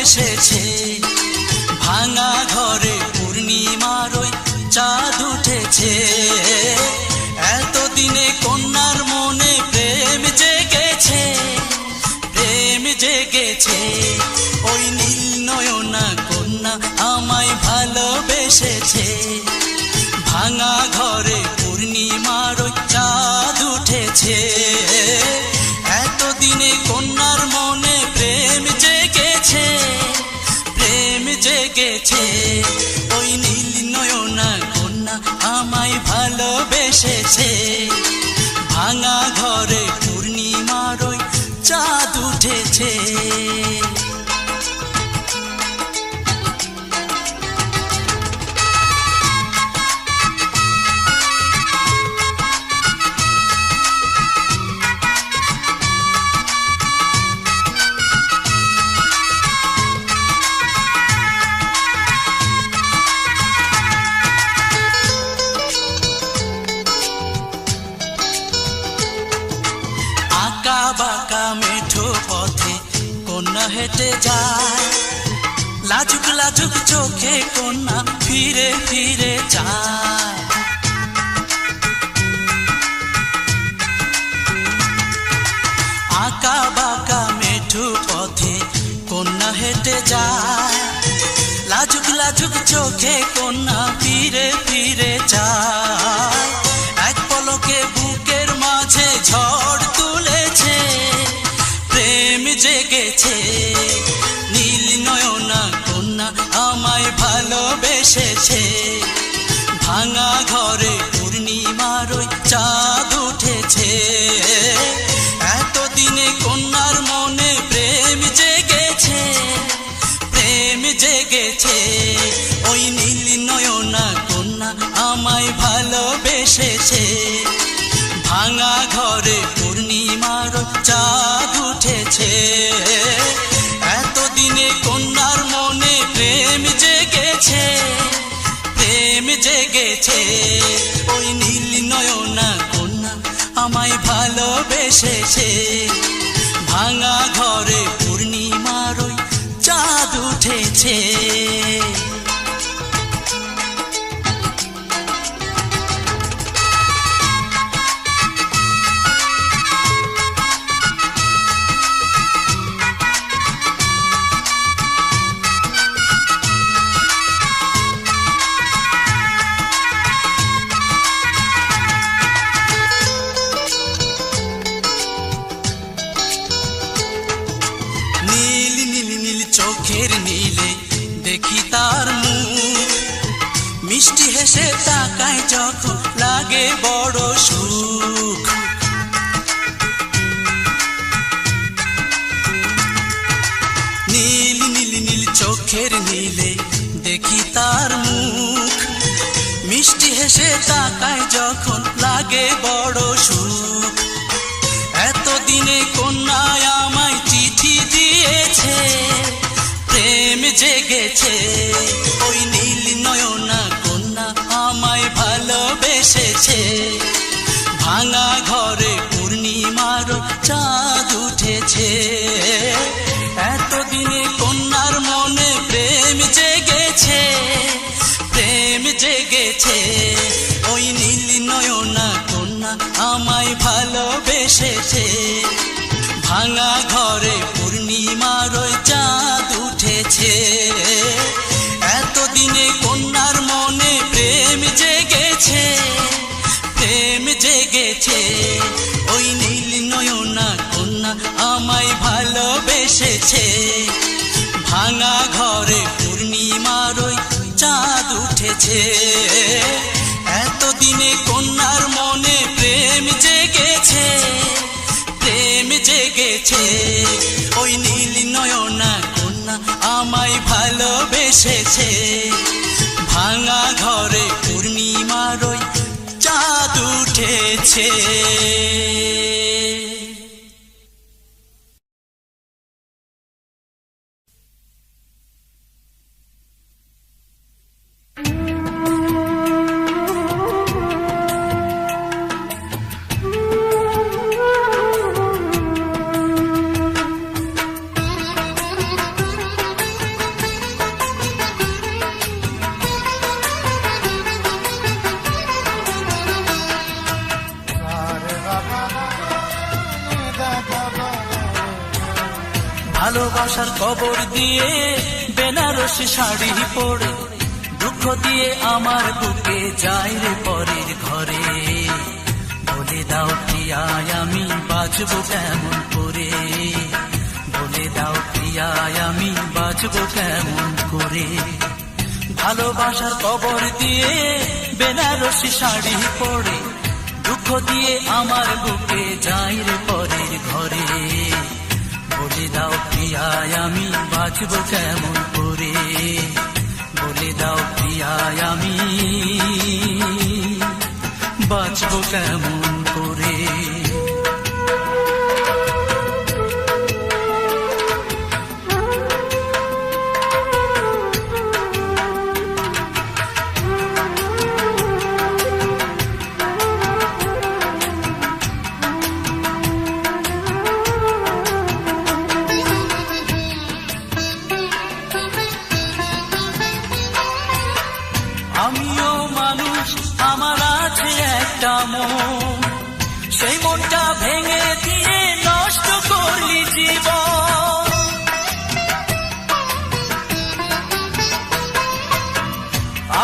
ভালোবেসেছে। ভাঙা ঘরে পূর্ণিমার ওই চাঁদ উঠেছে। এতদিনে কন্যার মনে প্রেম জেগেছে, প্রেম জেগেছে। ওই নীল নয়না কন্যা আমায় ভালোবেসেছে। ভাঙা ঘরে পূর্ণিমার ওই চাঁদ উঠেছে। এতদিনে কন্যার মনে প্রেম জেগেছে, প্রেম জেগেছে। ওই নীল নয়না কন্যা আমায় ভালোবেসেছে। ভাঙা ঘরে পূর্ণিমার ওই চাঁদ উঠেছে। বাঁকা মেঠো পথে কন্যা হেঁটে যায়। লাজুক লাজুক চোখে কন্যা ফিরে ফিরে যায়। আঁকা বাঁকা মেঠো পথে কন্যা হেঁটে যায়। লাজুক লাজুক চোখে কন্যা ফিরে ফিরে যায়। এক পলকে বুকের মাঝে ঝড় তুলেছে, প্রেম জেগেছে। নীল নয়না কন্যা আমায় ভালোবেসেছে। ভাঙা ঘরে পূর্ণিমার ওই চাঁদ উঠেছে। এতদিনে কন্যার মনে প্রেম জেগেছে, প্রেম জেগেছে। ওই নীল নয়না কন্যা আমায় ভালোবেসেছে। ভাঙা ঘরে পূর্ণিমার চাঁদ উঠেছে। এতদিনে কন্যার মনে প্রেম জেগেছে, প্রেম জেগেছে। ওই নীল নয়না কন্যা আমায় ভালোবেসেছে। ভাঙা ঘরে পূর্ণিমার ওই চাঁদ উঠেছে। চোখের নীলে দেখি তার মুখ, মিষ্টি হেসে তাকায় যখন লাগে বড় সুখ। নীল নীল নীল চোখের নীলে দেখি তার মুখ, মিষ্টি হেসে তাকায় যখন লাগে বড় সুখ। এতদিনে কন্যায় আমায় চিঠি দিয়েছে, প্রেম জেগেছে। ওই নীল নয়না কন্যা আমায় ভালোবেসেছে। ভাঙা ঘরে পূর্ণিমার চাঁদ উঠেছে। এতদিনে কন্যার মনে প্রেম জেগেছে, প্রেম জেগেছে। ওই নীল নয়না কন্যা আমায় ভালোবেসেছে। ভাঙা ঘরে পূর্ণিমার চাঁদ উঠেছে। এতদিনে কন্যার মনে প্রেম জেগেছে, প্রেম জেগেছে। ওই নীল নয়না কন্যা আমায় ভালোবেসেছে। ভাঙা ঘরে পূর্ণিমার চাঁদ উঠেছে। এতদিনে কন্যার মনে প্রেম জেগেছে, প্রেম জেগেছে। ওই নীল নয়না কন্যা আমায় ভালোবেসেছে। ভাঙা ঘরে পূর্ণিমার চাঁদ উঠেছে। ভালোবাসার কবর দিয়ে বেনারসি শাড়ি পরে দুঃখ দিয়ে আমার বুকে যায় রে পরের ঘরে। বলে দাও প্রিয়ায় আমি বাঁচবো কেমন করে, বলে দাও প্রিয়ায় আমি বাঁচবো কেমন করে। ভালোবাসার কবর দিয়ে বেনারসি শাড়ি পরে দুঃখ দিয়ে আমার বুকে যায় রে পরের ঘরে। বলে দাও প্রিয়ায় আমি বাঁচবো কেমন করে, বলে দাও প্রিয়ায় আমি বাঁচবো কেমন করে। আমিও মানুষ, আমার আছে একটা মন, সেই মনটা ভেঙে দিয়ে নষ্ট করলি জীবন।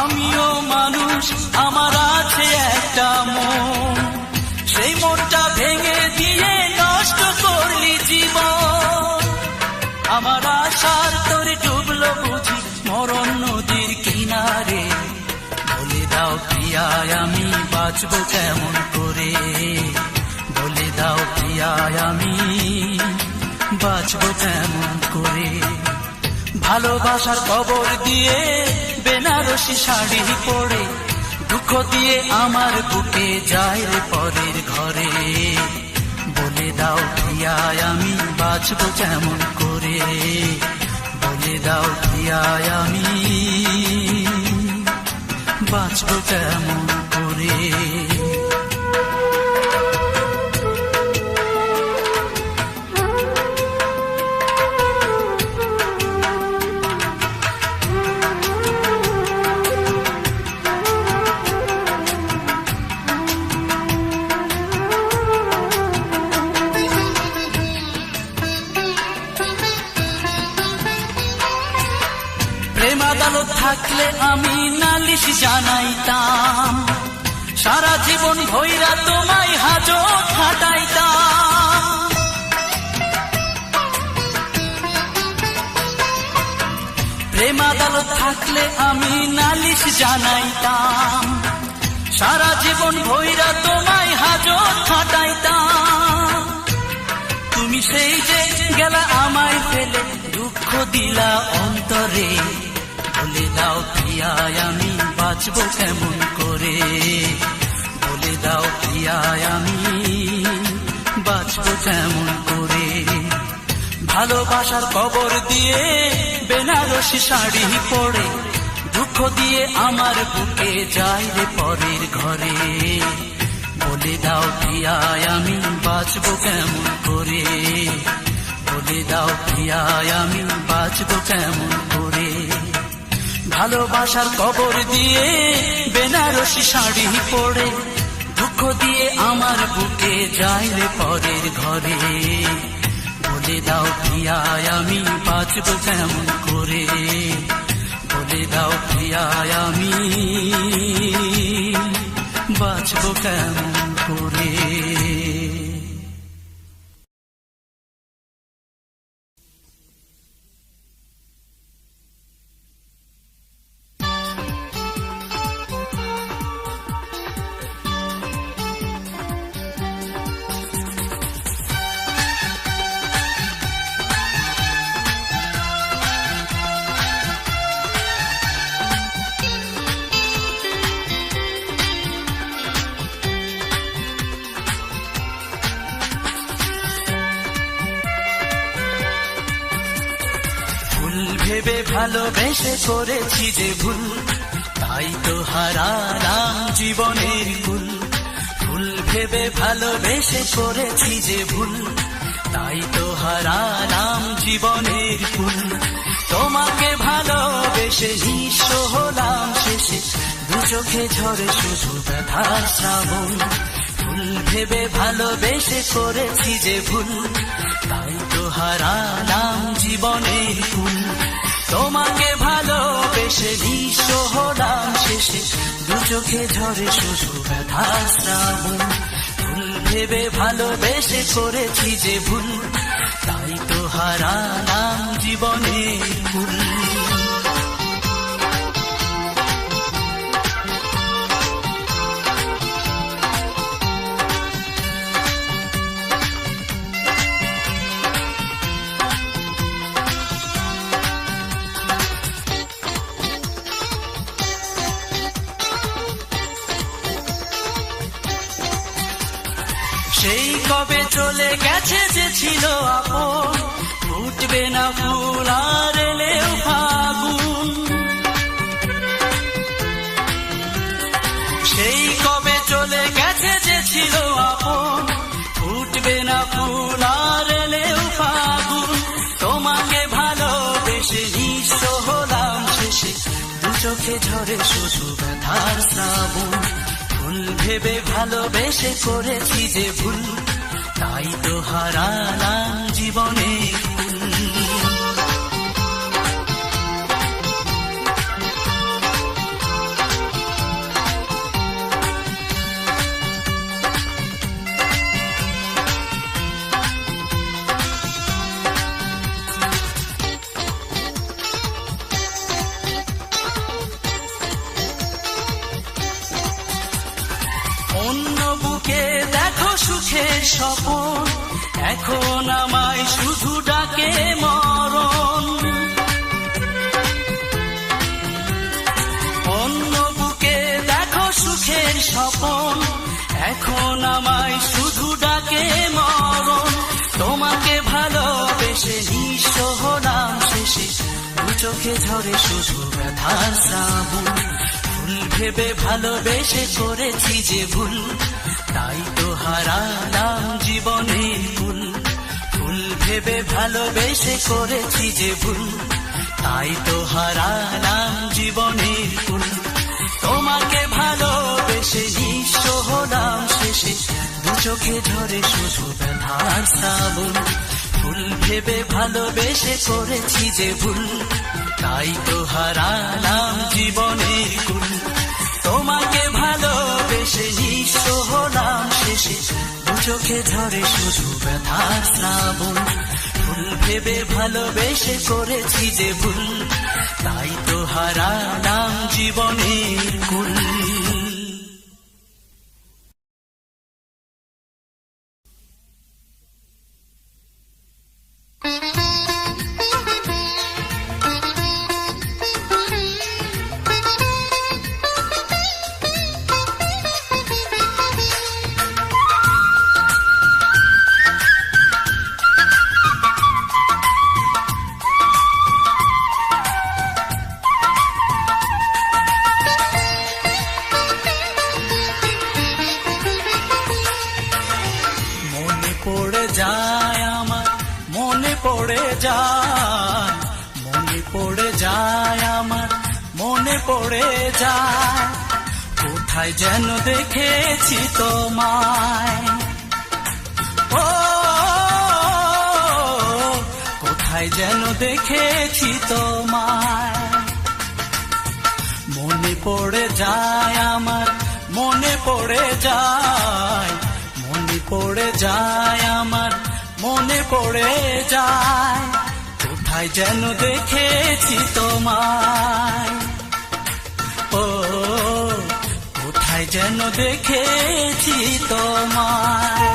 আমিও মানুষ, আমার আছে একটা মন, সেই মনটা ভেঙে দিয়ে নষ্ট করলি জীবন। আমার আশার তোরে ডুবলো বুঝি মরণ নদীর কিনারে। বলে দাও প্রিয়ায় আমি বাঁচবো কেমন করে, বলে দাও প্রিয়ায় আমি বাঁচবো কেমন করে। ভালোবাসার কবর দিয়ে বেনারসি শাড়ি পরে দুঃখ দিয়ে আমার বুকে যায় রে পরের ঘরে। বলে দাও প্রিয়ায় আমি বাঁচবো কেমন করে, বলে দাও প্রিয়ায় আমি বাঁচবো কেমন করে। প্রেম আদালত থাকলে আমি নালিশ জানাইতাম, সারা জীবন ভৈরা তোমায় হাজত খাটাইতাম। প্রেম আদালত থাকলে আমি নালিশ জানাইতাম, সারা জীবন ভৈরা তোমায় হাজত খাটাইতাম। তুমি সেই যে গেলা আমায় ফেলে দুঃখ দিলা অন্তরে। বলে দাও প্রিয়ায় আমি বাঁচবো কেমন করে, বলে দাও প্রিয়ায় আমি বাঁচবো কেমন করে। ভালোবাসার কবর দিয়ে বেনারসি শাড়ি পরে দুঃখ দিয়ে আমার বুকে যায় রে পরের ঘরে। বলে দাও প্রিয়ায় আমি বাঁচবো কেমন করে, বলে দাও প্রিয়ায় আমি বাঁচবো কেমন করে। ভালোবাসার কবর দিয়ে বেনারসি শাড়ি পরে দুঃখ দিয়ে আমার বুকে যায় রে পরের ঘরে। বলে দাও প্রিয়ায় আমি বাঁচবো কেমন করে, বলে দাও প্রিয়ায় আমি বাঁচবো কেমন করে। ভেবে ভালোবেসে করেছি যে ভুল, তাই তো হারালাম জীবনের কুল। ভুল ভেবে ভালোবেসে করেছি যে ভুল, তাই তো হারালাম জীবনের কুল। তোমাকে ভালোবেসে নিঃস্ব হলাম শেষে, দু চোখে ঝরে শুধু ব্যথার শ্রাবণ। ভুল ভেবে ভালোবেসে করেছি যে ভুল, তাই তো হারালাম জীবনের কুল। তোমাকে ভালোবেসে নিঃস্ব হলাম শেষে, দু চোখে ঝরে শুধু ব্যথার শ্রাবণ। ভুল ভেবে ভালোবেসে করেছি যে ভুল, তাই তো হারালাম জীবনের কুল। সেই কবে চলে গেছে যে ছিল আপন, ফুটবে না ফুল আর এলেও ফাগুন। সেই কবে চলে গেছে যে ছিল আপন, ফুটবে না ফুল আর এলেও ফাগুন। তোমাকে ভালোবেসে নিঃস্ব হলাম শেষে, দু চোখে ঝরে শুধু ব্যথার শ্রাবণ। ভুল ভেবে ভালোবেসে করেছি যে ভুল, তাই তো হারালাম জীবনে কুল। অন্য বুকে দেখো সুখের স্বপন, এখন আমায় শুধু ডাকে মরণ। অন্য বুকে দেখো সুখের স্বপন, এখন আমায় শুধু ডাকে মরণ। তোমাকে ভালোবেসে নিঃস্ব হলাম শেষে, দু চোখে ঝরে শুধু ব্যথার শ্রাবণ। ভুল ভেবে ভালোবেসে করেছি যে ভুল, তাই তো হারালাম জীবনের কুল। ভুল ভেবে ভালোবেসে করেছি যে ভুল, তাই তো হারালাম জীবনের কুল। তোমাকে ভালোবেসে নিঃস্ব হলাম শেষে, দু চোখে ঝরে শুধু ব্যথার শ্রাবণ। ভুল ভেবে ভালোবেসে করেছি যে ভুল, তাই তো হারালাম জীবনের কুল। তোমাকে ভালোবেসে নিঃস্ব হলাম শেষে, দু চোখে ঝরে শুধু ব্যথার শ্রাবণ। ভুল ভেবে ভালোবেসে করেছি যে ভুল, তাই তো হারালাম জীবনের কুল। পড়ে যায় আমার, মনে পড়ে যায়, মনে পড়ে যায় আমার, মনে পড়ে যায়। কোথায় যেন দেখেছি তোমায়, ও কোথায় যেন দেখেছি তোমায়। মনে পড়ে যায় আমার, মনে পড়ে যায়, মনে পড়ে যায় আমার, মনে পড়ে যায়। কোথায় যেন দেখেছি তোমায়, ও কোথায় যেন দেখেছি তোমায়।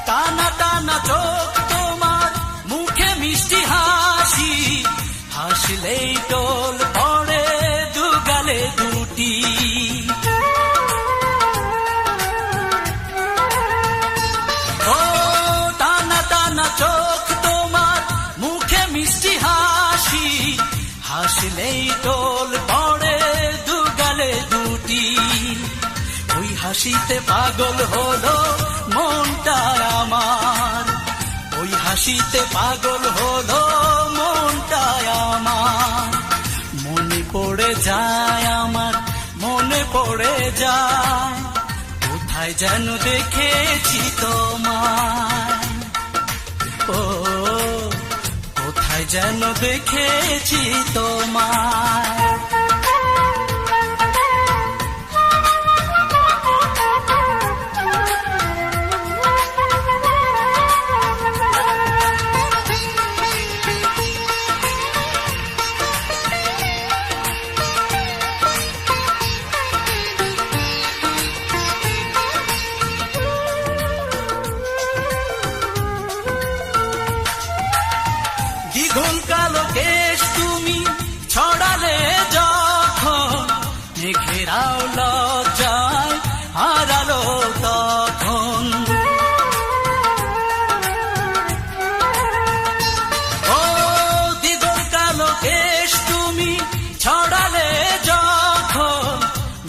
টানা টানা চোখ তোমার, মুখে মিষ্টি হাসি, শীতল পড়ে দুগালে দুটি, ওই হাসিতে পাগল হলো মনটা আমার, ওই হাসিতে পাগল হলো মনটা আমার। মনে পড়ে যায় আমার, মনে পড়ে যায়, কোথায় যেন দেখেছি তোমায়, ও কোথায় যেন দেখেছি তোমায়। দ্বিগুণ কালো কেশ তুমি ছড়ালে যখন, মেঘেরাও লজ্জায় হারালো তখন। ও দ্বিগুণ কালো কেশ তুমি ছড়ালে যখন,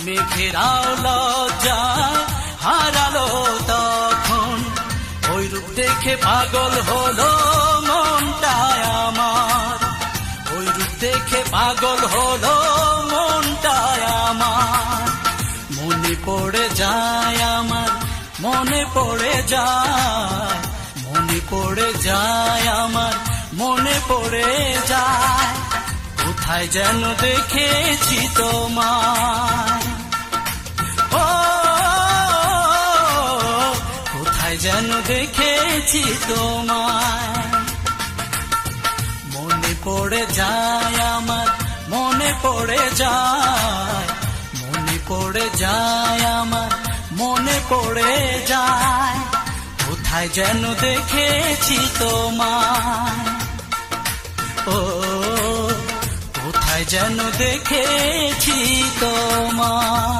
মেঘেরাও লজ্জায় হারালো তখন। ওই রূপ দেখে পাগল হলো মনটায় আমার, ওই রূপ দেখে পাগল হলো মনটায় আমার। মনে পড়ে যায় আমার, মনে পড়ে যায়, মনে পড়ে যায় আমার, মনে পড়ে যায়, কোথায় যেন দেখেছি তোমায়, ও কোথায় যেন দেখেছি তোমায়। মনে পড়ে যায় আমার, মনে পড়ে যায়, মনে পড়ে যায় আমার, মনে পড়ে যায়, কোথায় যেন দেখেছি তোমায়, ও কোথায় যেন দেখেছি তোমায়।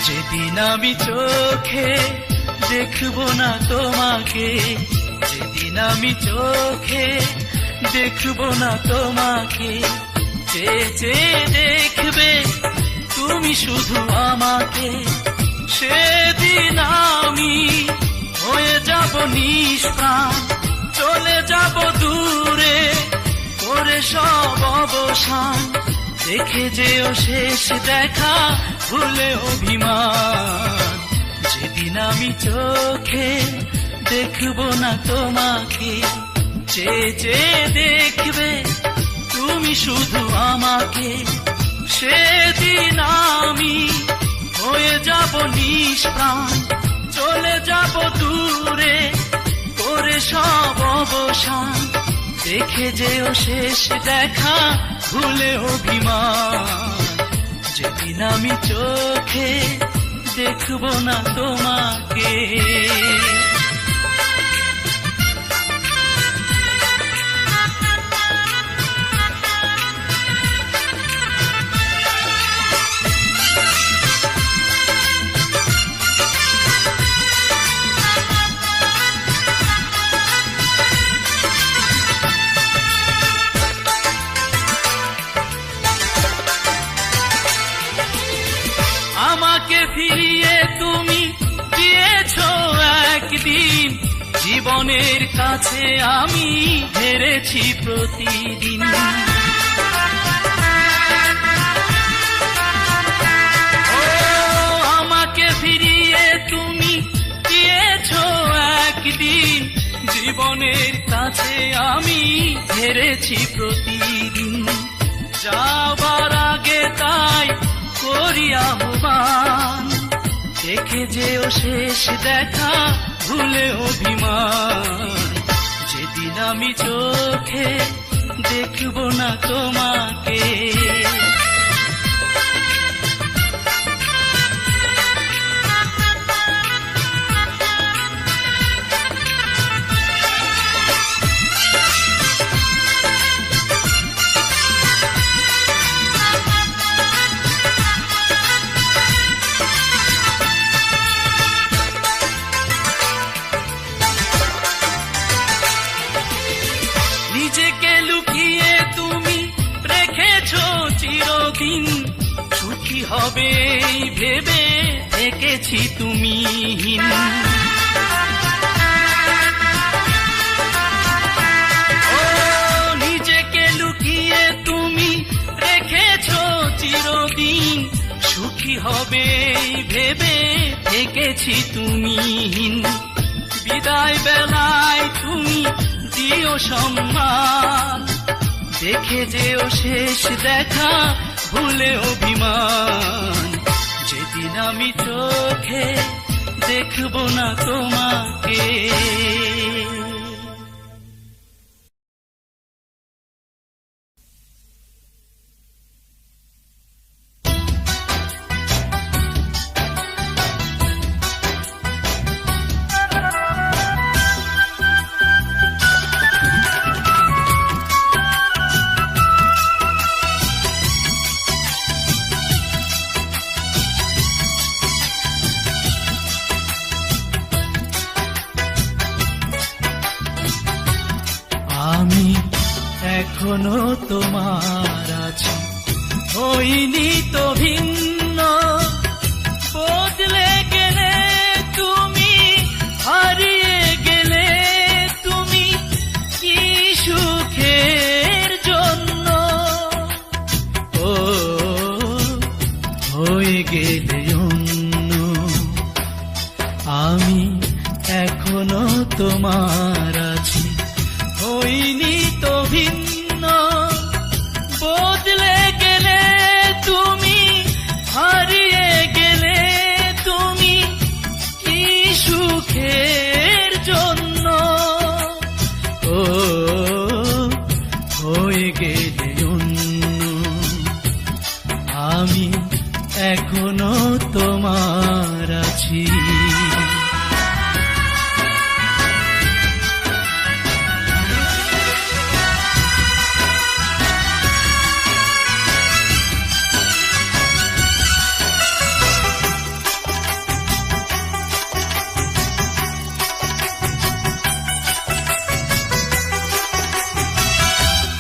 যেদিন আমি চোখে দেখবো না তোমাকে, যেদিন আমি চোখে দেখবো না তোমাকে, চেয়ে চেয়ে দেখবে তুমি শুধু আমাকে, সেদিন আমি হয়ে যাব নিষ্প্রাণ, চলে যাব দূরে করে সব অবসান। দেখে যেও শেষ দেখা ভুলে অভিমান, যেদিন আমি চোখে দেখবো না তোমাকে, চেয়ে চেয়ে দেখবে তুমি শুধু আমাকে, সেদিন আমি হয়ে যাব নিষ্প্রাণ, চলে যাব দূরে করে সব অবসান। দেখে যেও শেষ দেখা ভুলে অভিমান, যেদিন আমি চোখে দেখবো না তোমাকে। আমাকে ফিরিয়ে তুমি দিয়েছো একদিন, জীবনের কাছে আমি হেরেছি প্রতিদিন। ও আমাকে ফিরিয়ে তুমি দিয়েছো একদিন, জীবনের কাছে আমি হেরেছি প্রতিদিন। যাবার আগে তাই করি আহ্বান, দেখে যেও শেষ দেখা ভুলে অভিমান, যেদিন যেদিন আমি চোখে দেখব না তোমাকে, নিজেকে লুকিয়ে তুমি রেখেছো চিরদিন, সুখী হবে এই ভেবে থেকেছি তুমিহীন। ও নিজেকে লুকিয়ে তুমি রেখেছো চিরদিন, সুখী হবে এই ভেবে থেকেছি তুমিহীন। বিদায় বেলায় তুমি দিও সম্মান, দেখে যেও শেষ দেখা ভুলে অভিমান। যেদিন আমি চোখে দেখব না তোমাকে, আমি এখনো তোমার আছি, হইনি তো ভিন্ন। বদলে গেলে তুমি, হারিয়ে গেলে তুমি, কি সুখের জন্য। ও হয়ে গেলে অন্য, আমি এখনো তোমার আছি, হইনি তো ভিন্ন। বদলে গেলে তুমি, হারিয়ে গেলে তুমি, কি সুখের জন্য। ও হয়ে গেলে অন্য, আমি এখনো তোমার আছি।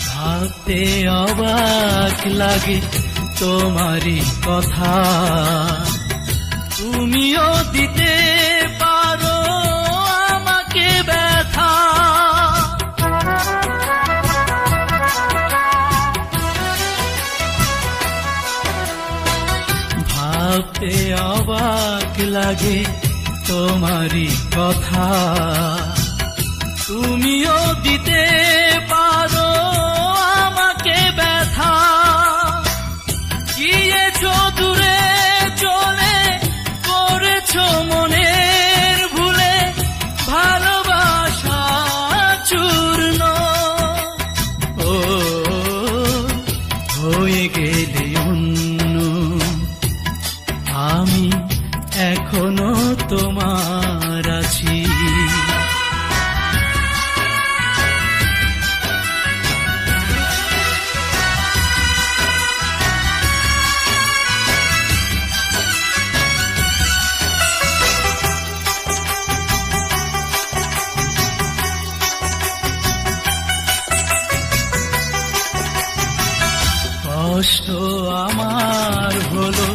ভাবতে অবাক লাগে তোমারই কথা, তুমিও দিতে পারো আমাকে ব্যথা। ভাবতে অবাক লাগে তোমারই কথা, তুমিও দিতে পারো আমাকে ব্যথা। গিয়েছো দূরে চলে, করেছো মনের ভুলে, ভালোবাসা চূর্ণ। ও হয়ে গেলে অন্য, আমি এখনো তোমার আছি। কষ্ট আমার হলো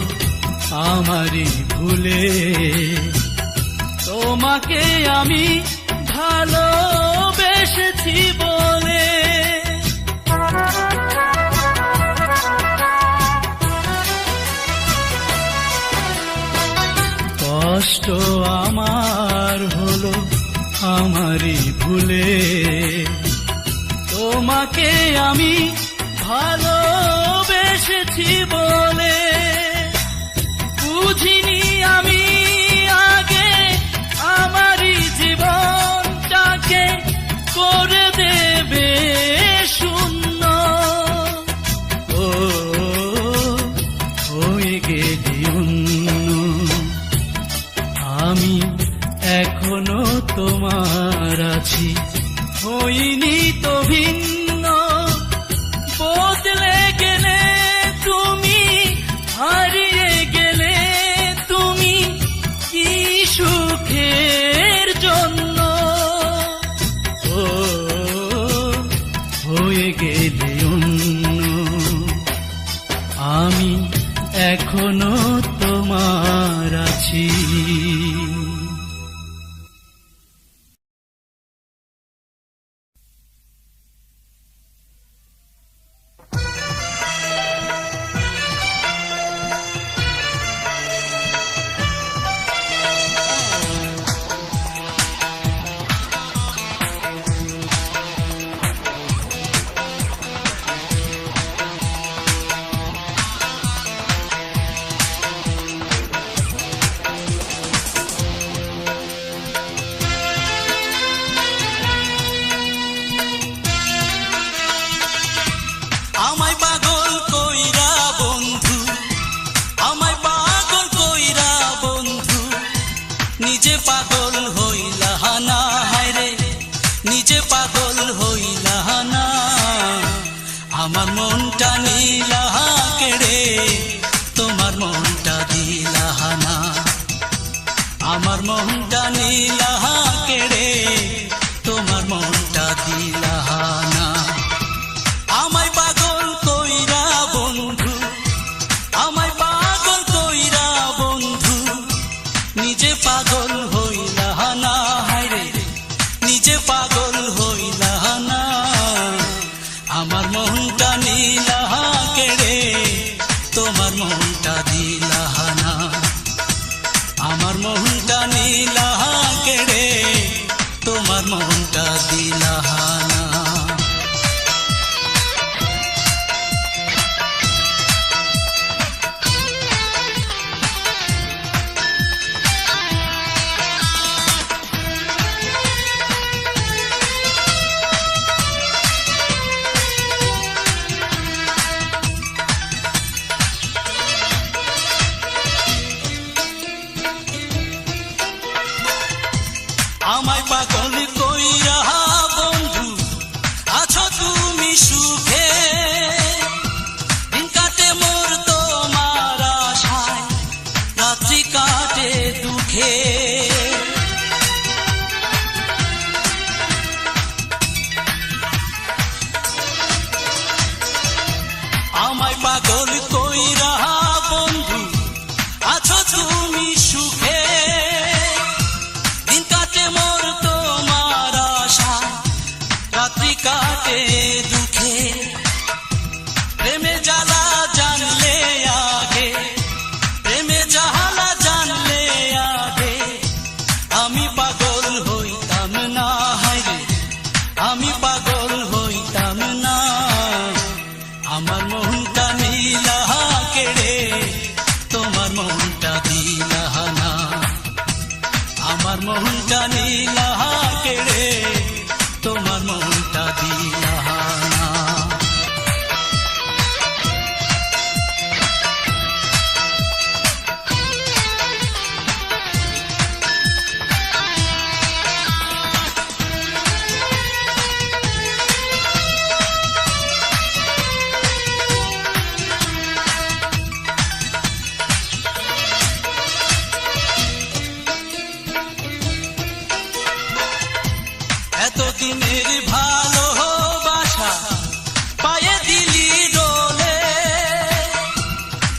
আমারই ভুলে, তোমাকে আমি ভালোবেসেছি বলে। কষ্ট আমার হলো আমারই ভুলে, তোমাকে আমি ভালোবেসেছি বলে। বুঝিনি আমি আগে আমারই জীবনটাকে করে দে এখনো তোমার আছি। আমায় পাগল কইরা বন্ধু, আমায় পাগল কইরা বন্ধু, নিজে পাগল হইলা না, হায়রে নিজে পাগল হইলা না। আমার মনটা নিলা কেড়ে তোমার মনটা দিলা না, আমার মনটা নিলা কেড়ে তোমার মনটা দিলা না। আমায় পাগল কইরা বন্ধু, আমায় পাগল কইরা বন্ধু, নিজে পাগল হইলা না, হায়রে নিজে পাগল হইলা না। আমার মনটা নিলা কেড়ে তোমার মনটা দিলা না, আমার মনটা নিলা কেড়ে তোমার মনটা দিলা না। আমায় পাগল কইরা বন্ধু আছো তুমি সুখে, দিন কাটে মোর তোমার আশায়, রাত্রি কাটে দুঃখে। আমায় পাগল কইরা বন্ধু আছো তুমি সুখে, দিন কাটে মোর তোমার আশায়, রাত্রি কাটে দুঃখে। প্রেমে জ্বালা জানলে আগে, প্রেমে জ্বালা জানলে আগে, আমি পাগল হইতাম না, হায়রে আমি পাগল হইতাম না। আমার মনটা নিলা কেড়ে তোমার মনটা দিলা না, আমার মনটা নিলা কেড়ে তোমার মনটা দিলা না। এতদিনের ভালোবাসা পায়ে দিলি ডোলে,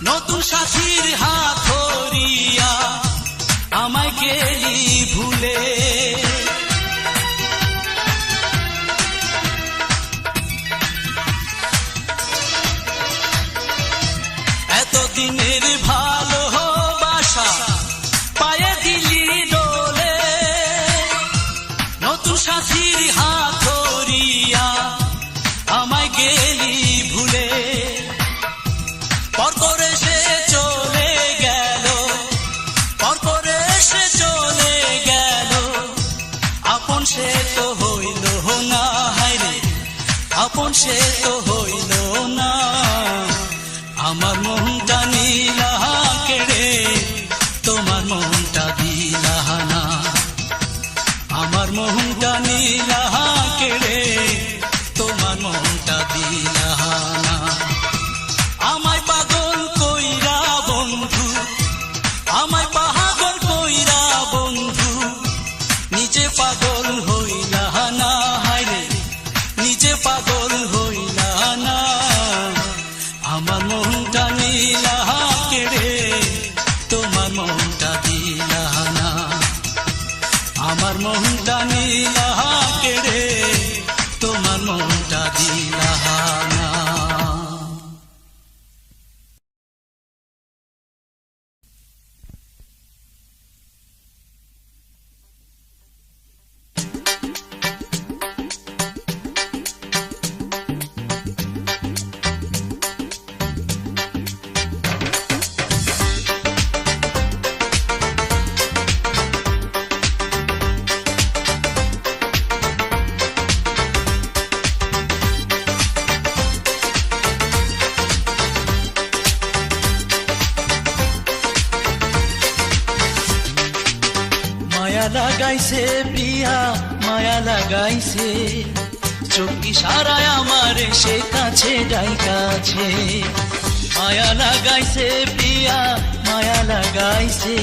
নতুন সাথীর হাত ধরিয়া আমায় গেলি ভুলে। এতদিনের ভালোবাসা পায়ে দিলি ডোলে, নতুন সাথীর হাত ধরিয়া আমায় গেলি ভুলে। পর করে সে চলে গেল, পর করে সে চলে গেল, আপন সে তো হইল না, হায়রে আপন সে তো হইল না। আমার মনটা নিলা কেড়ে তোমার মনটা দিলা না, আমার মনটা নিলা কেড়ে তোমার মনটা দিলা না। আমায় পাগল কইরা বন্ধু, আমায় পাগল কইরা বন্ধু, নিজে পাগল হইলা না, হায়রে নিজে পাগল হইলা না। আমার মনটা নিলা কেড়ে মনটা দিলাহানা। মায়া লাগাইছে প্রিয়া মায়া লাগাইছে, চোখি সারায় আমার সে কাছে ডাইকাছে। মায়া লাগাইছে প্রিয়া মায়া লাগাইছে,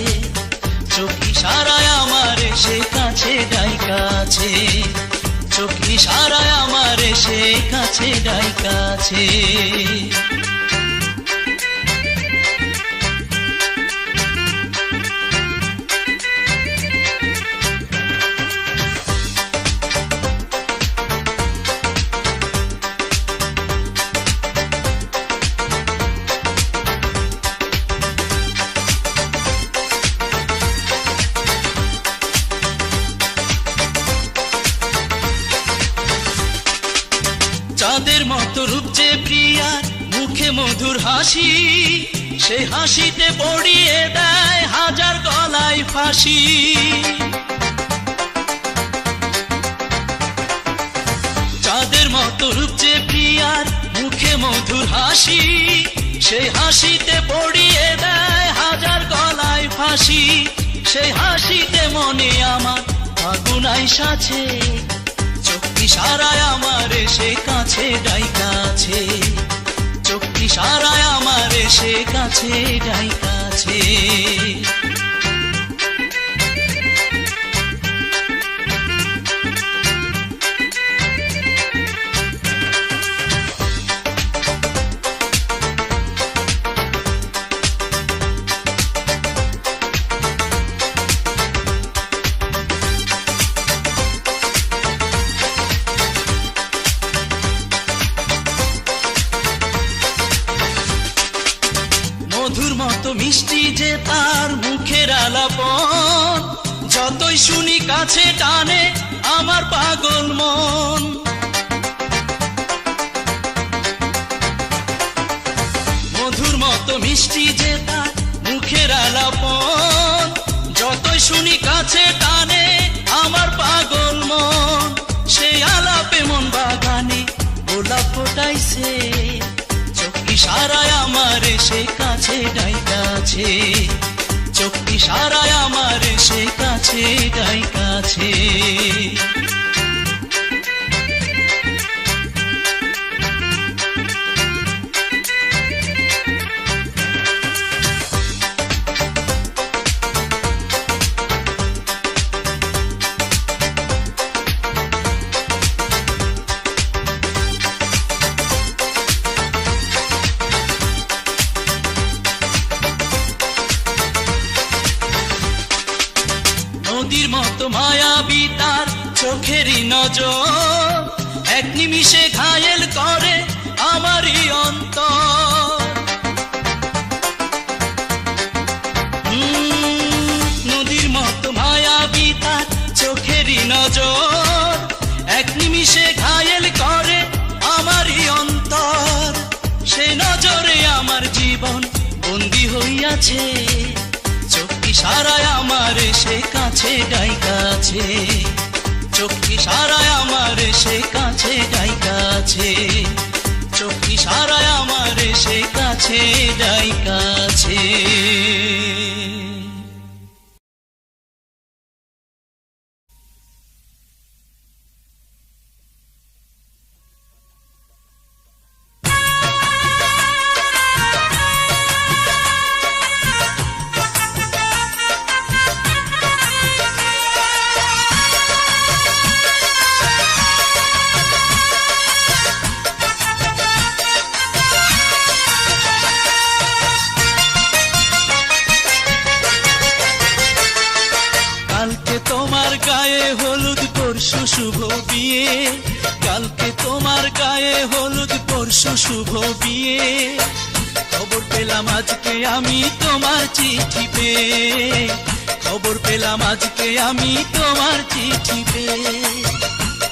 চোখি সারায় আমার সে কাছে ডাইকাছে। চোখি সারায় আমার সে কাছে ডাইকাছে। চাঁদের মতো রূপ যে প্রিয়ার, মুখে মধুর হাসি, সে হাসিতে পড়িয়ে দেয় হাজার গলায় ফাঁসি। চাঁদের মতো রূপ যে প্রিয়ার, মুখে মধুর হাসি, সে হাসিতে পড়িয়ে দেয় হাজার গলায় ফাঁসি। সে হাসিতে মনে আমার আগুন আইসাছে, চোখি সারায় আমার সে কাছে ডাইকাছে। চোখি সারায় আমার সে কাছে ডাইকাছে। মধুর মতো মিষ্টি যে তার মুখের আলাপন, যতই শুনি কাছে টানে আমার পাগল মন। মধুর মতো মিষ্টি যে তার মুখের আলাপন, যতই শুনি কাছে টানে আমার পাগল মন। সেই আলাপে মন বাগানে গোলাপ ফোটাইছে, চোখি সারায় আমার সে কাছে ডাইকাছে। চোখি সারায় আমার সে কাছে ডাইকাছে। নদীর মতো মায়াবী তার চোখেরই নজর, এক নিমিষে ঘায়েল করে আমারই অন্তর। নদীর মতো মায়াবী তার চোখেরই নজর, এক নিমিষে ঘায়েল করে আমারই অন্তর। সে নজরে আমার জীবন বন্দী হইয়াছে, চোখি সারায় আমার সে কাছে ডাইকাছে। চোখি সারায় আমার সে কাছে ডাইকাছে। চোখি সারায় আমার সে কাছে ডাইকাছে। শুভ বিয়ে, কালকে তোমার তোমার গায়ে হলুদ পরশু শুভ বিয়ে, খবর পেলাম আজকে আমি তোমার চিঠি পেয়ে, খবর পেলাম আজকে আমি তোমার চিঠি পেয়ে।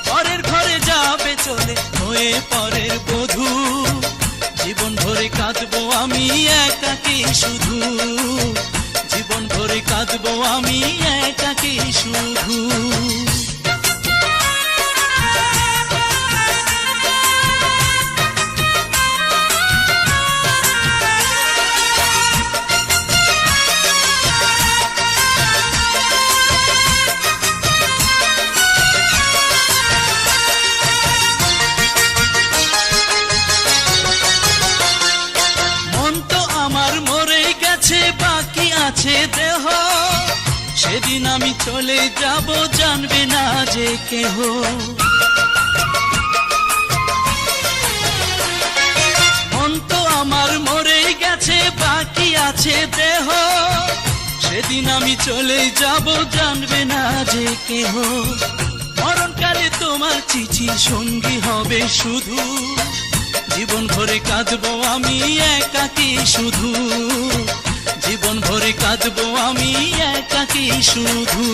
পরের ঘরে যাবে চলে হয়ে পরের বধূ, জীবন ভরে কাঁদবো আমি একাকী শুধু, জীবন ভরে কাঁদবো আমি একাকী শুধু। বাকি আছে দেহ, সেদিন আমি চলে যাব জানবে না যে কেহ। মন তো আমার মরে গেছে বাকি আছে দেহ, সেদিন আমি চলে যাব জানবে না যে কেহ। মরণকালে তোমার চিঠি সঙ্গী হবে শুধু, জীবন ভরে কাঁদবো আমি একাকী শুধু, জীবন ভরে কাঁদবো আমি একাকী শুধু।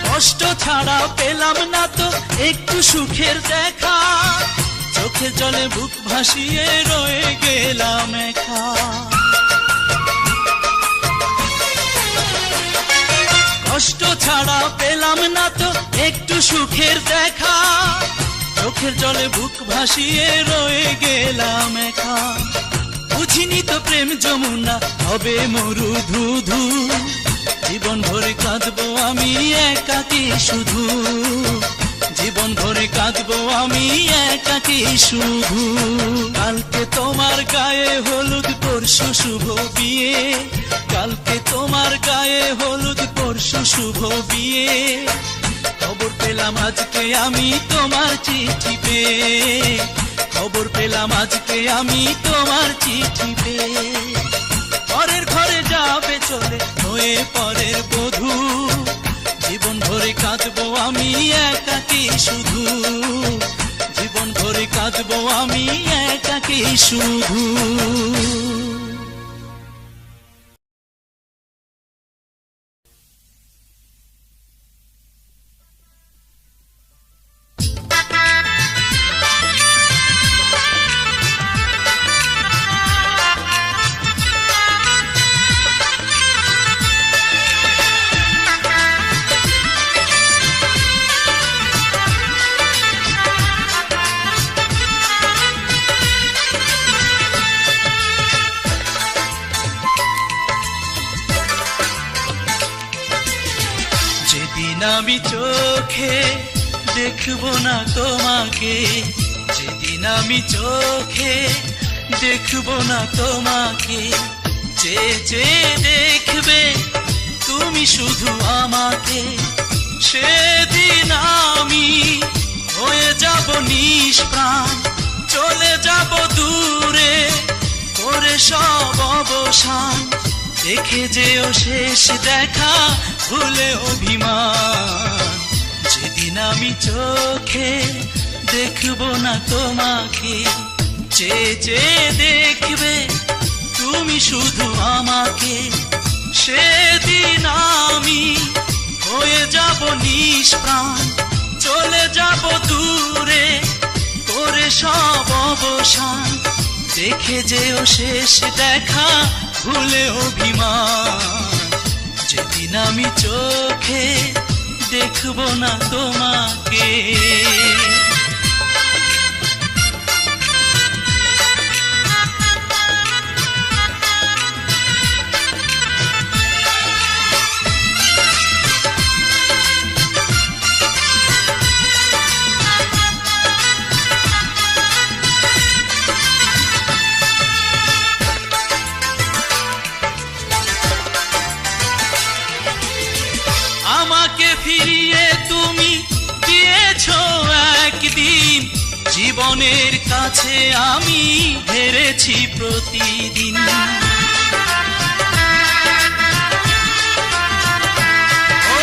কষ্ট ছাড়া পেলাম না তো একটু সুখের দেখা, চোখে জলে বুক ভাসিয়ে রয়ে গেলাম একা। কষ্ট ছাড়া পেলাম না তো একটু সুখের দেখা, চোখের জলে বুক ভাসিয়ে রয়ে গেলাম একা। বুঝিনি তো প্রেম যমুনা হবে মরু ধুধু, জীবন ভরে কাঁদবো আমি একাকী শুধু, জীবন ভরে কাঁদবো আমি একাকী শুধু। কালকে তোমার গায়ে হলুদ পরশু শুভ বিয়ে, কালকে তোমার গায়ে হলুদ পরশু শুভ বিয়ে, খবর পেলাম আজকে আমি তোমার চিঠি পেয়ে, খবর পেলাম আজকে আমি তোমার চিঠি পেয়ে। পরের ঘরে যাবে চলে হয়ে পরের বধূ, জীবন ভরে কাঁদবো আমি একাকী শুধু, জীবন ভরে কাঁদবো আমি একাকী শুধু। আমি চোখে দেখব না তোমাকে, যেদিন আমি চোখে দেখব না তোমাকে, চেয়ে চেয়ে দেখবে তুমি শুধু আমাকে, সেদিন আমি হয়ে যাব নিষ্প্রাণ, চলে যাব দূরে করে সব অবসান, দেখে যেও শেষ দেখা ভুলে অভিমান, যেদিন আমি চোখে দেখব না তোমাকে, চেয়ে চেয়ে দেখবে তুমি শুধু আমাকে, সেদিন আমি হয়ে যাব নিষ্প্রাণ, চলে যাব দূরে করে সব অবসান, দেখে যেও শেষ দেখা ভুলে অভিমান, যেদিন আমি চোখে দেখব না তোমাকে। ফিরিয়ে তুমি দিয়েছো একদিন, জীবনের কাছে আমি হেরেছি প্রতিদিন। ও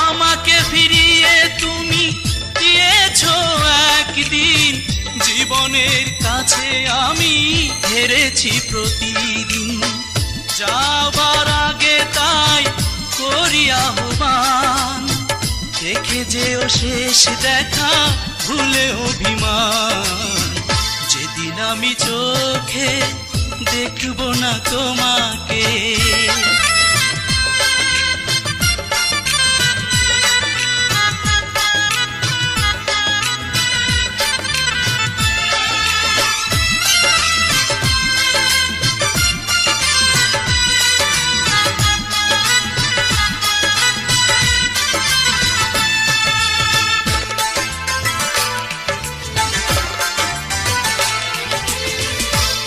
আমাকে ফিরিয়ে তুমি দিয়েছো একদিন, জীবনের কাছে আমি হেরেছি প্রতিদিন। যাবার আগে তাই করি আহ্বান, দেখে যেও শেষ দেখা ভুলে অভিমান। যেদিন আমি চোখে দেখব না তোমাকে,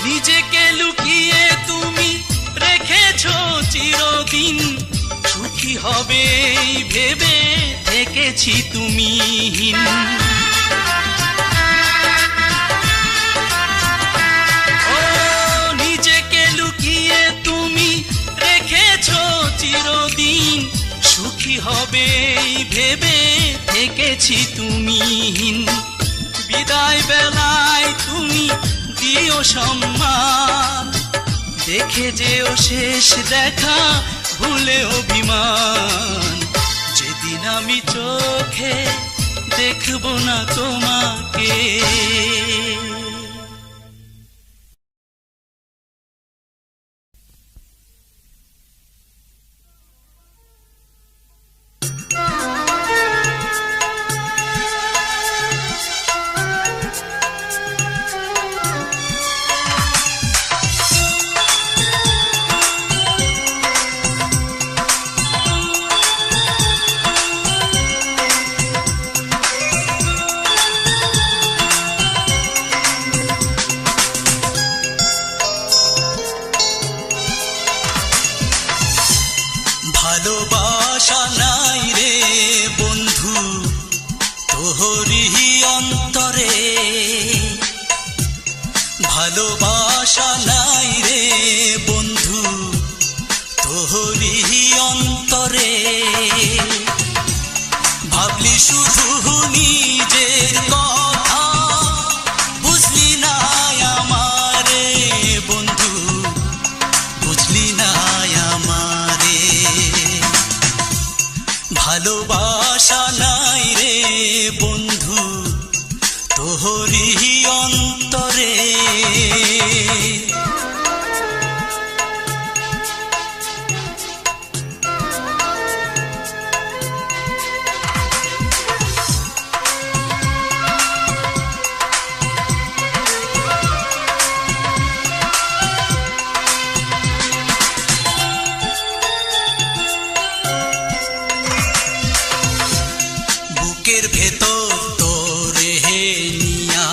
নিজেকে লুকিয়ে তুমি রেখেছো চিরদিন, সুখী হবে এই ভেবে থেকেছি তুমিহীন। ও নিজেকে লুকিয়ে তুমি রেখেছো চিরদিন, সুখী হবে এই ভেবে থেকেছি তুমিহীন। বিদায় বেলায় তুমি দিও সম্মান, দেখে যেও শেষ দেখা ভুলে অভিমান। যেদিন আমি চোখে দেখব না তোমাকে, ভালোবাসা নাই রে বন্ধু তোহরি অন্তরে, ভালোবাসা নাই রে বন্ধু তোহরি অন্তরে। ভাবলি শুধু নিজের কথা, বুঝলি না আমারে বন্ধু, বুঝলি না আমারে। ভালোবাসা নাই রে বন্ধু তোহরি অন্তরে। বুকের ভেতর তোরে নিয়া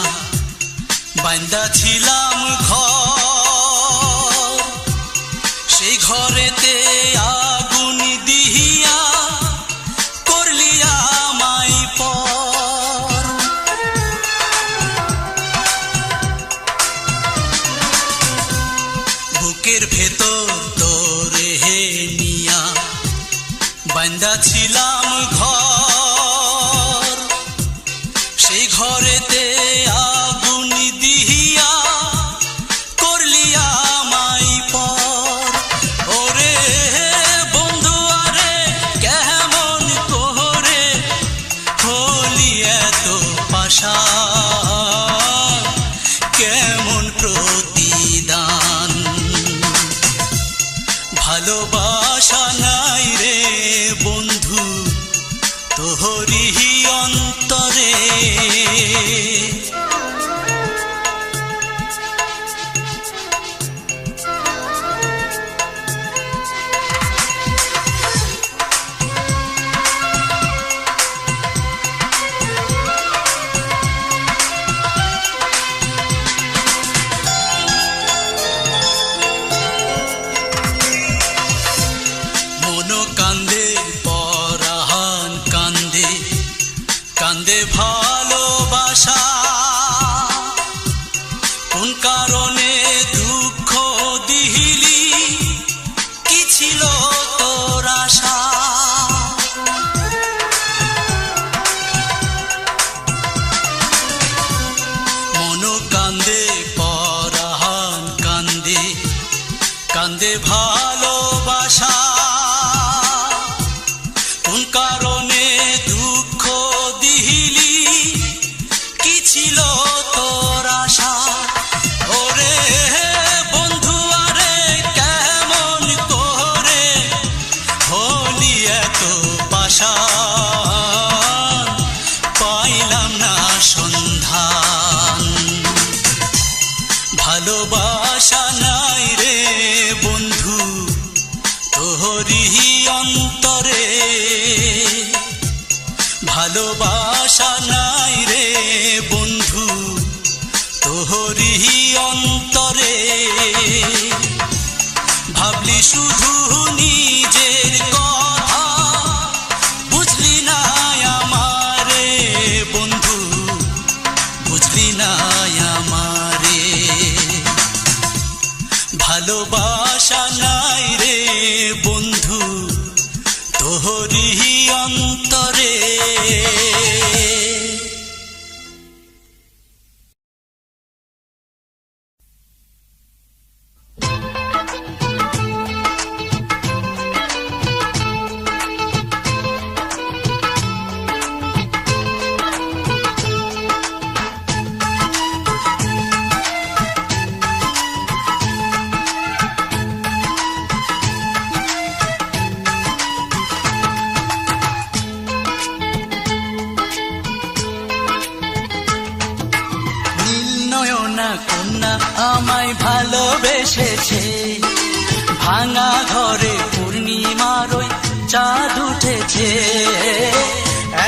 বান্দা ছিলাম ঘর, সেই ঘরেতে আগুন দিহিয়া করলি আমায় পর। বুকের ভেতর তোরে নিয়া বান্দা ছিলাম ঘর, সেই ঘরেতে আগুন দিহিয়া করলি আমায় পর। ওরে বন্ধু আরে কেমন তোরে হলি এত পাশান, কেমন প্রতিদান। ভালোবাসা নাই রে বন্ধু তোহরি অন্তরে। মন কান্দে পরাহান কান্দে ভালোবাসা কোন কারণে দুঃখ দিলি কি ছিল তোর আশা মন কান্দে পরাণ কান্দে কান্দে ভালোবাসা কোন কারণে দুঃখ দিলি কি ছিল তোর আশা ওরে বন্ধু আরে কেমন করে হলি এত পাষাণ পাইলাম না সন্ধান ভালোবাসা নাই রে বন্ধু তোহরি অন্তরে ভালোবাসা নাই রে বন্ধু তোহরি অন্তরে ভাবলি শুধু নিজের কথা বুঝলি না আমারে বন্ধু বুঝলি না আমারে ভালোবাসা নাই রে বন্ধু তোহরি অন্তরে কন্যা আমায় ভালোবেসেছে ভাঙা ঘরে পূর্ণিমার ওই চাঁদ উঠেছে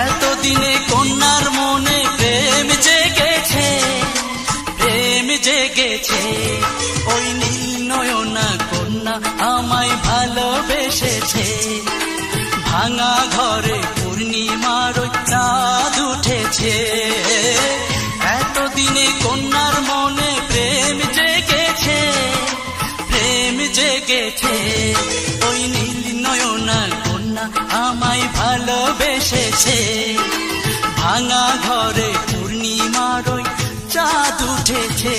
এতদিনে কন্যার মনে প্রেম জেগেছে ওই নীল নয়না কন্যা আমায় ভালোবেসেছে ভাঙা ঘরে পূর্ণিমার ওই চাঁদ উঠেছে এতদিনে কন্যার মনে প্রেম জেগেছে ওই নীল নয়না কন্যা আমায় ভালোবেসেছে ভাঙা ঘরে পূর্ণিমার ওই চাঁদ উঠেছে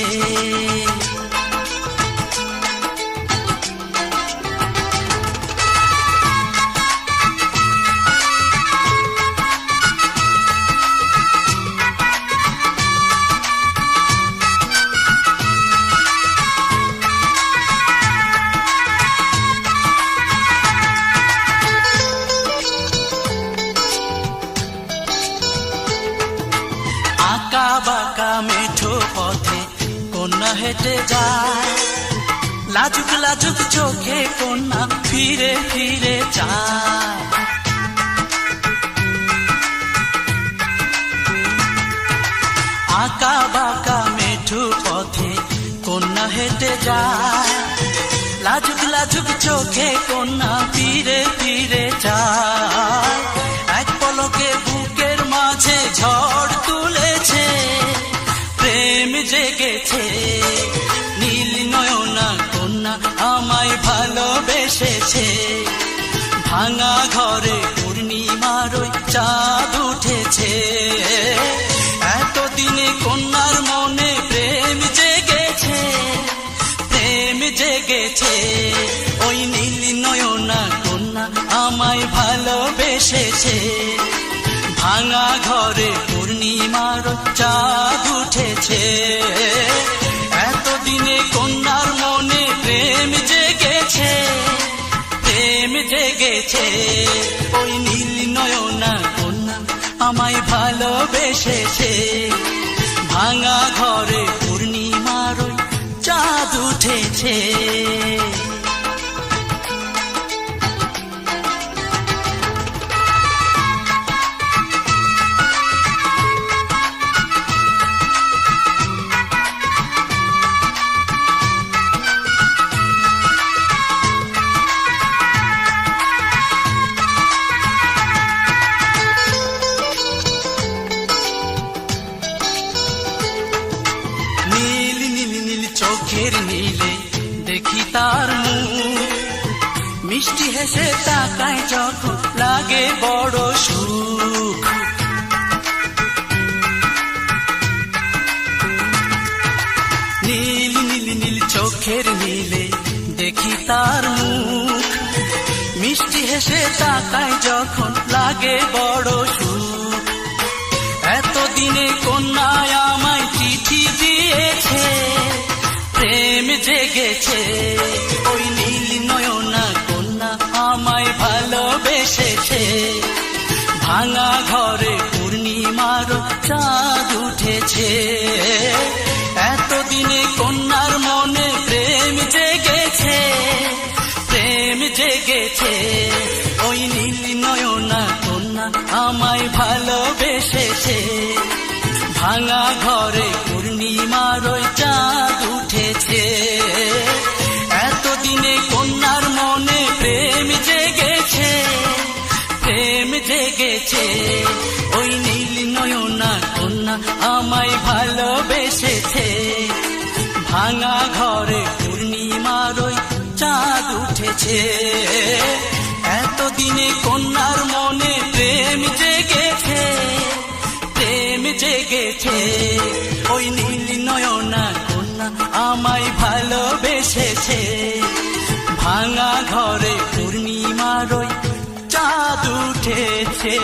বাঁকা মেঠো পথে কন্যা হেঁটে যায় লাজুক লাজুক চোখে কন্যা ফিরে ফিরে যায় আঁকা বাঁকা মেঠো পথে কন্যা হেঁটে যায় লাজুক লাজুক চোখে কন্যা ফিরে ফিরে যায় এক পলকে বুকের মাঝে ঝড় তুলেছে প্রেম জেগেছে নীল নয়না কন্যা আমায় ভালোবেসেছে ভাঙা ঘরে পূর্ণিমার ওই চাঁদ উঠেছে এতদিনে কন্যার মনে প্রেম জেগেছে ওই নীল নয়না কন্যা আমায় ভালোবেসেছে ভাঙা ঘরে পূর্ণিমার চাঁদ উঠেছে এতদিনে কন্যার মনে প্রেম জেগেছে ওই নীল নয়না কন্যা আমায় ভালোবেসেছে ভাঙা ঘরে পূর্ণিমার চাঁদ উঠেছে হেসে তাকায় যখন লাগে বড় সুখ। নীল নীল নীল চোখের নীলে দেখি তার মুখ, মিষ্টি হেসে তাকায় যখন লাগে বড় সুখ। এতদিনে কন্যায় আমায় চিঠি দিয়েছে, প্রেম জেগেছে, ওই নীল নয়না কন্যা আমায় ভালোবেসেছে। ভাঙা ঘরে পূর্ণিমার চাঁদ উঠেছে, এতদিনে কন্যার মনে প্রেম জেগেছে, প্রেম জেগেছে, ওই নীল নয়না কন্যা আমায় ভালোবেসেছে। ভাঙা ঘরে পূর্ণিমার চাঁদ উঠেছে, এতদিনে কন্যার মনে প্রেম জেগেছে, প্রেম জেগেছে, ওই নীল নয়না কন্যা আমায় ভালোবেসেছে। ভাঙা ঘরে পূর্ণিমার চাঁদ উঠেছে, এতদিনে কন্যার মনে প্রেম জেগেছে, প্রেম জেগেছে, ওই নীল নয়না কন্যা আমায় ভালোবেসেছে। ভাঙা ঘরে পূর্ণিমার চাঁদ উঠেছে।